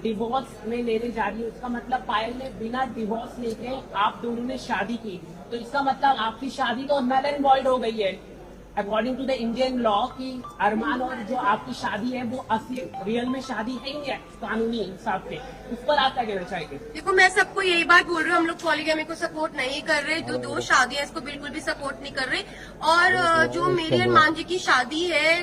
Divorce में लेने जा रही है, उसका मतलब पायल ने बिना डिवोर्स लेके आप दोनों ने शादी की, तो इसका मतलब आपकी शादी तो नल एंड वॉइड हो गई है according to the Indian law की अरमान और जो आपकी शादी है वो असली रियल में शादी है ही है कानूनी हिसाब से। उस पर आप क्या कहना चाहेंगे? देखो मैं सबको यही बात बोल रही हूँ, हम लोग पॉलीगैमी को सपोर्ट नहीं कर रहे, जो दो शादियां इसको बिल्कुल भी सपोर्ट नहीं कर रहे। और जो मेरी अरमान जी की शादी है,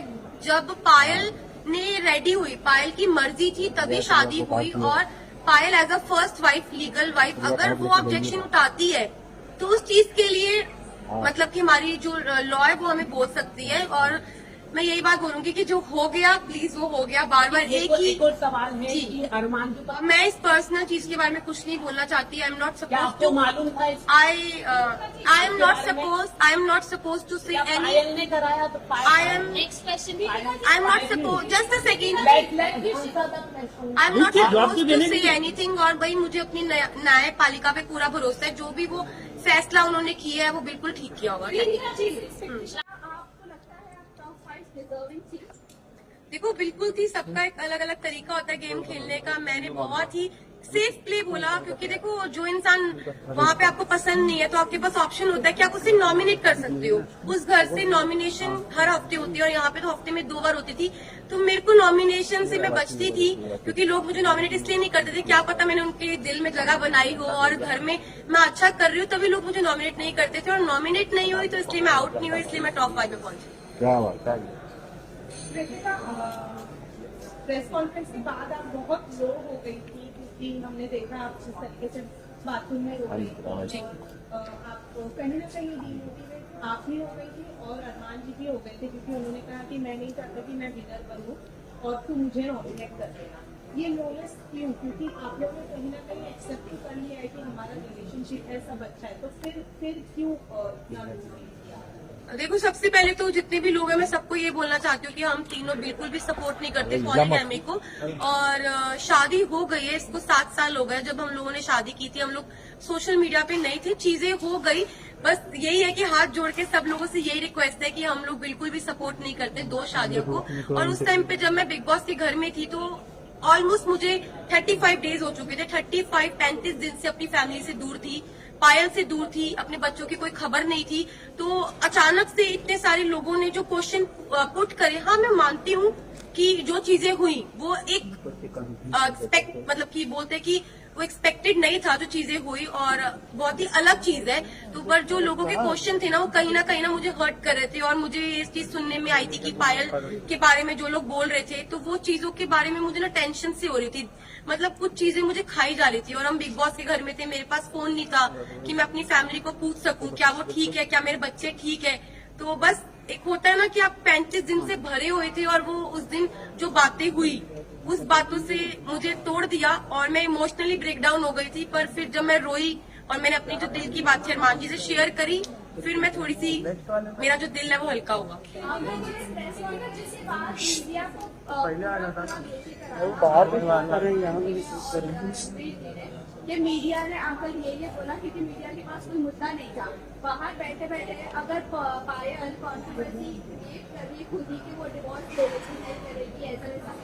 जब पायल ने रेडी हुई, पायल की मर्जी थी तभी शादी हुई, और Payal as a first wife, legal wife, अगर वो ऑब्जेक्शन उठाती है तो उस चीज के लिए मतलब कि हमारी जो लॉ है वो हमें बोल सकती है। और मैं यही बात बोलूंगी कि जो हो गया प्लीज वो हो गया, बार बार एक ही और सवाल है कि अरमान जी का मैं इस पर्सनल चीज के बारे में कुछ नहीं बोलना चाहती। I am not suppose to मालूम था I am not suppose to say any Payal ने कराया तो I am not suppose just a second I am not suppose to say anything. और भाई मुझे अपनी न्यायपालिका पे पूरा भरोसा है, जो भी वो फैसला उन्होंने किया है वो बिल्कुल ठीक किया होगा। देखो बिल्कुल थी, सबका एक अलग अलग तरीका होता है गेम खेलने का। मैंने बहुत ही सेफ प्ले बोला, क्योंकि देखो जो इंसान वहाँ पे आपको पसंद नहीं है तो आपके पास ऑप्शन होता है कि आप उसे नॉमिनेट कर सकते हो। उस घर से नॉमिनेशन हर हफ्ते होती है और यहाँ पे तो हफ्ते में 2 बार होती थी, तो मेरे को नॉमिनेशन से मैं बचती थी, क्योंकि लोग मुझे नॉमिनेट इसलिए नहीं करते थे, क्या पता मैंने उनके दिल में जगह बनाई हो और घर में मैं अच्छा कर रही हूँ तभी लोग मुझे नॉमिनेट नहीं करते थे। और नॉमिनेट नहीं हुई तो इसलिए मैं आउट नहीं हुई, इसलिए मैं टॉप 5 में पहुंची। प्रेस कॉन्फ्रेंस के बाद आप बहुत लो हो गई थी, क्योंकि हमने देखा आप जिस तरीके से बाथरूम में रो रही थी। आप कहीं ना कहीं डीयूटी आप भी हो गई थी और अरमान जी भी हो गए थे, क्योंकि उन्होंने कहा कि मैं नहीं चाहता कि मैं विनर बनूं और तू मुझे नॉमिनेट कर देना। ये लोनेस क्यों? क्योंकि आप लोगों ने कहीं ना कहीं एक्सेप्ट कर लिया है कि हमारा रिलेशनशिप है, सब अच्छा है, तो फिर क्यों इतना देखो सबसे पहले तो जितने भी लोग हैं मैं सबको ये बोलना चाहती हूँ कि हम तीनों बिल्कुल भी सपोर्ट नहीं करते पॉलीगैमी को। और शादी हो गई है, इसको 7 साल हो गए जब हम लोगों ने शादी की थी। हम लोग सोशल मीडिया पे नहीं थे, चीजें हो गई, बस यही है कि हाथ जोड़ के सब लोगों से यही रिक्वेस्ट है कि हम लोग बिल्कुल भी सपोर्ट नहीं करते 2 शादियों को। और उस टाइम पे जब मैं बिग बॉस के घर में थी तो ऑलमोस्ट मुझे 35 डेज हो चुके थे, 35 दिन से अपनी फैमिली से दूर थी, पायल से दूर थी, अपने बच्चों की कोई खबर नहीं थी। तो अचानक से इतने सारे लोगों ने जो क्वेश्चन पुट करे, हाँ मैं मानती हूँ कि जो चीजें हुई वो एक मतलब कि बोलते कि वो एक्सपेक्टेड नहीं था जो चीजें हुई, और बहुत ही अलग चीज है। तो पर जो लोगों के क्वेश्चन थे ना वो कहीं ना मुझे हर्ट कर रहे थे, और मुझे इस चीज सुनने में आई थी कि पायल के बारे में जो लोग बोल रहे थे, तो वो चीजों के बारे में मुझे ना टेंशन सी हो रही थी, मतलब कुछ चीजें मुझे खाई जा रही थी। और हम बिग बॉस के घर में थे, मेरे पास फोन नहीं था कि मैं अपनी फैमिली को पूछ सकूं क्या वो ठीक है, क्या मेरे बच्चे ठीक है। तो बस एक होता है ना कि आप 35 दिन से भरे हुए थे, और वो उस दिन जो बातें हुई उस बातों से मुझे तोड़ दिया और मैं इमोशनली ब्रेकडाउन हो गई थी। पर फिर जब मैं रोई और मैंने अपनी जो दिल की बात अरमान जी से शेयर करी, फिर मैं थोड़ी सी, मेरा जो दिल है वो हल्का हुआ। ये मीडिया ने आकर ये बोला, क्योंकि मीडिया के पास कोई मुद्दा नहीं था। बाहर बैठे बैठे अगर पायल कॉन्ट्रोवर्सी कर रही खुद ही कि वो डिवोर्स नहीं करेगी, ऐसा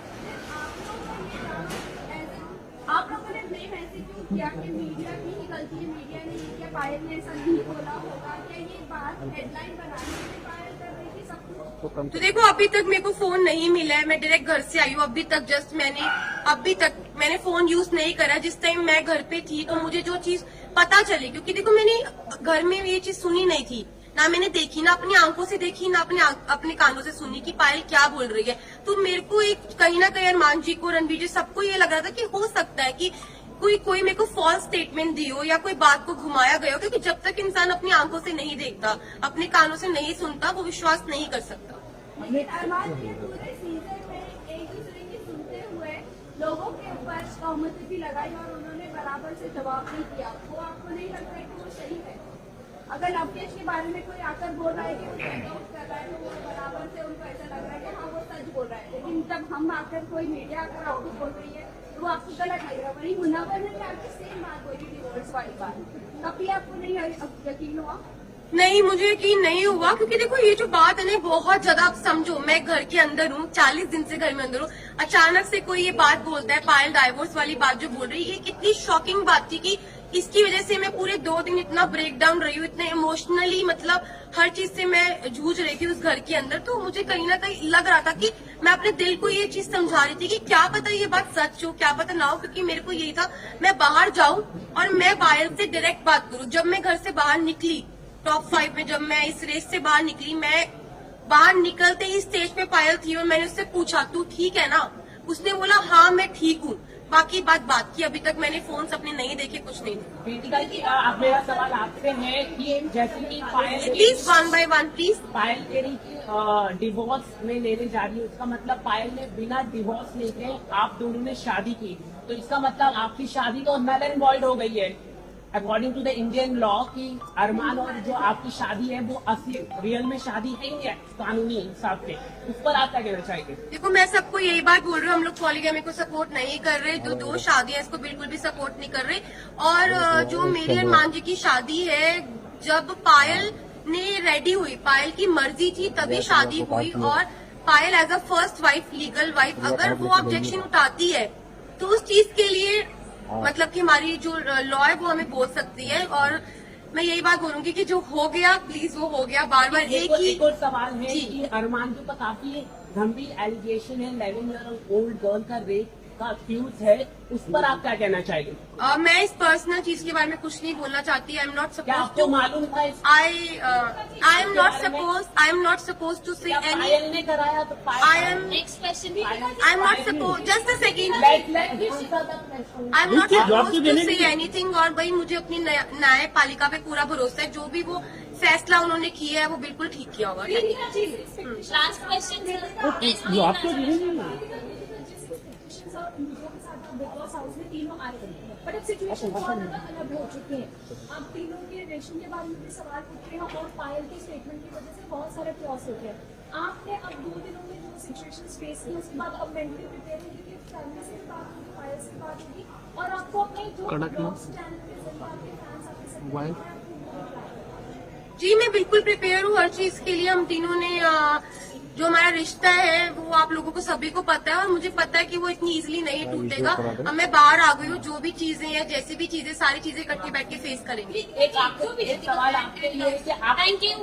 आप लोगों ने ब्लेम ऐसे क्यों किया कि मीडिया की ही गलती है, मीडिया ने ये किया, पायल ने ऐसा नहीं बोला होगा? क्या ये बात हेडलाइन बनाने के लिए पायल कर रही थी सब कुछ? तो देखो अभी तक मेरे को फोन नहीं मिला है, मैं डायरेक्ट घर से आई हूँ, अभी तक मैंने फोन यूज नहीं करा। जिस टाइम मैं घर पे थी तो मुझे जो चीज पता चली, क्योंकि देखो मैंने घर में ये चीज सुनी नहीं थी, ना मैंने देखी, ना अपनी आंखों से देखी, ना अपने कानों से सुनी कि पायल क्या बोल रही है। तो मेरे को एक कहीं ना कहीं अरमान जी को, रणवीर जी, सबको ये लग रहा था कि हो सकता है कि कोई मेरे को फॉल्स स्टेटमेंट दी हो या कोई बात को घुमाया गया हो, क्योंकि जब तक इंसान अपनी आंखों से नहीं देखता, अपने कानों से नहीं सुनता, वो विश्वास नहीं कर सकता। अरमान जी पूरे सीजन में एक दूसरे की सुनते हुए लोगों के ऊपर सहमति भी लगाई और उन्होंने बराबर से जवाब नहीं दिया। वो आपको नहीं लगता है कि वो सही है? अगर नवकेश के बारे में कोई आकर बोल रहा है कि वो सपोर्ट कर रहा है तो वो बराबर से उनको ऐसा लग रहा है कि हाँ वो सच बोल रहा है, लेकिन जब हम आकर कोई मीडिया आकर आपको बोल रही है तो वो आपको गलत लग रहा है। वही मुनावर ने भी आपकी सेम बात बोली डिवोर्स वाली बात, तब भी आपको नहीं यकीन हुआ? नहीं, मुझे यकीन नहीं हुआ, क्योंकि देखो ये जो बात है ना बहुत ज्यादा, आप समझो मैं घर के अंदर हूँ, 40 दिन से घर में अंदर हूँ, अचानक से कोई ये बात बोलता है, पायल डाइवोर्स वाली बात जो बोल रही है, ये कितनी शॉकिंग बात थी कि इसकी वजह से मैं पूरे 2 दिन इतना ब्रेक डाउन रही हूँ, इतने इमोशनली, मतलब हर चीज से मैं जूझ रही थी उस घर के अंदर। तो मुझे कहीं ना कहीं लग रहा था कि मैं अपने दिल को ये चीज समझा रही थी कि क्या पता ये बात सच हो, क्या पता ना हो, क्योंकि मेरे को यही था मैं बाहर जाऊं और मैं पायल से डायरेक्ट बात करूं। जब मैं घर से बाहर निकली टॉप 5 में, जब मैं इस रेस से बाहर निकली, मैं बाहर निकलते ही स्टेज पे पायल थी और मैंने उससे पूछा तू ठीक है ना? उसने बोला हाँ मैं ठीक हूँ। बाकी बात की, अभी तक मैंने फोन अपने नहीं देखे, कुछ नहीं। कृतिका जी, अब मेरा सवाल आपसे है कि जैसे कि पायल प्लीज 1 by 1 प्लीज। पायल कह रही कि डिवोर्स में लेने जा रही है, उसका मतलब पायल ने बिना डिवोर्स लेके आप दोनों ने शादी की, तो इसका मतलब आपकी शादी तो नल एंड वॉइड हो गई है according to the Indian law की अरमान और जो आपकी शादी है वो असली रियल में शादी है ही है कानूनी हिसाब से। उस पर आप क्या कहना चाहेंगे? देखो मैं सबको यही बात बोल रही हूँ, हम लोग पॉलीगैमी को सपोर्ट नहीं कर रहे, जो 2 शादियां इसको बिल्कुल भी सपोर्ट नहीं कर रहे। और जो मेरी अरमान जी की शादी है, जब पायल ने रेडी हुई, पायल की मर्जी थी तभी शादी हुई, और Payal as a first wife, legal wife, अगर वो ऑब्जेक्शन उठाती है तो उस चीज के लिए मतलब कि हमारी जो लॉ है वो हमें बोल सकती है। और मैं यही बात बोलूंगी कि जो हो गया प्लीज वो हो गया, बार बार एक और सवाल है जी। कि अरमान जी का काफी गंभीर एलिगेशन है 11 ईयर ओल्ड गर्ल का रेप का अक्यूज है, उस पर आप क्या कहना चाहेंगे? मैं इस पर्सनल चीज के बारे में कुछ नहीं बोलना चाहती। आई एम नॉट क्या सपोज आपको टू मालूम था I am not suppose to say any. Payal ने कराया तो I am I'm not supposed, just a second. I'm not supposed to say anything। और भाई मुझे अपनी न्यायपालिका पे पूरा भरोसा है, जो भी वो फैसला उन्होंने किया है वो बिल्कुल ठीक किया होगा। लास्ट क्वेश्चन बट अब सिचुएशन बहुत ज्यादा अलग हो चुकी है। अब तीनों के रिलेशन के बारे में भी सवाल उठते हैं और पायल के स्टेटमेंट की वजह से बहुत सारे क्रॉस होते हैं। आपने अब 2 दिनों में जो सिचुएशन फेस की उसके बाद अब मेंटली प्रिपेयर होगी कि फैमिली से बात होगी, पायल से बात होगी, और आपको अपने जो ब्लॉग्स चैनल पे जरिए आपके फैंस आपके सब जी मैं बिल्कुल प्रिपेयर हूँ हर चीज के लिए। हम तीनों ने जो हमारा रिश्ता है वो आप लोगों को सभी को पता है, और मुझे पता है कि वो इतनी इजीली नहीं टूटेगा। अब मैं बाहर आ गई हूँ, जो भी चीजें हैं, जैसी भी चीजें, सारी चीजें इकट्ठी बैठ के फेस करेंगे। एक सवाल आपके लिए है कि आप थैंक यू।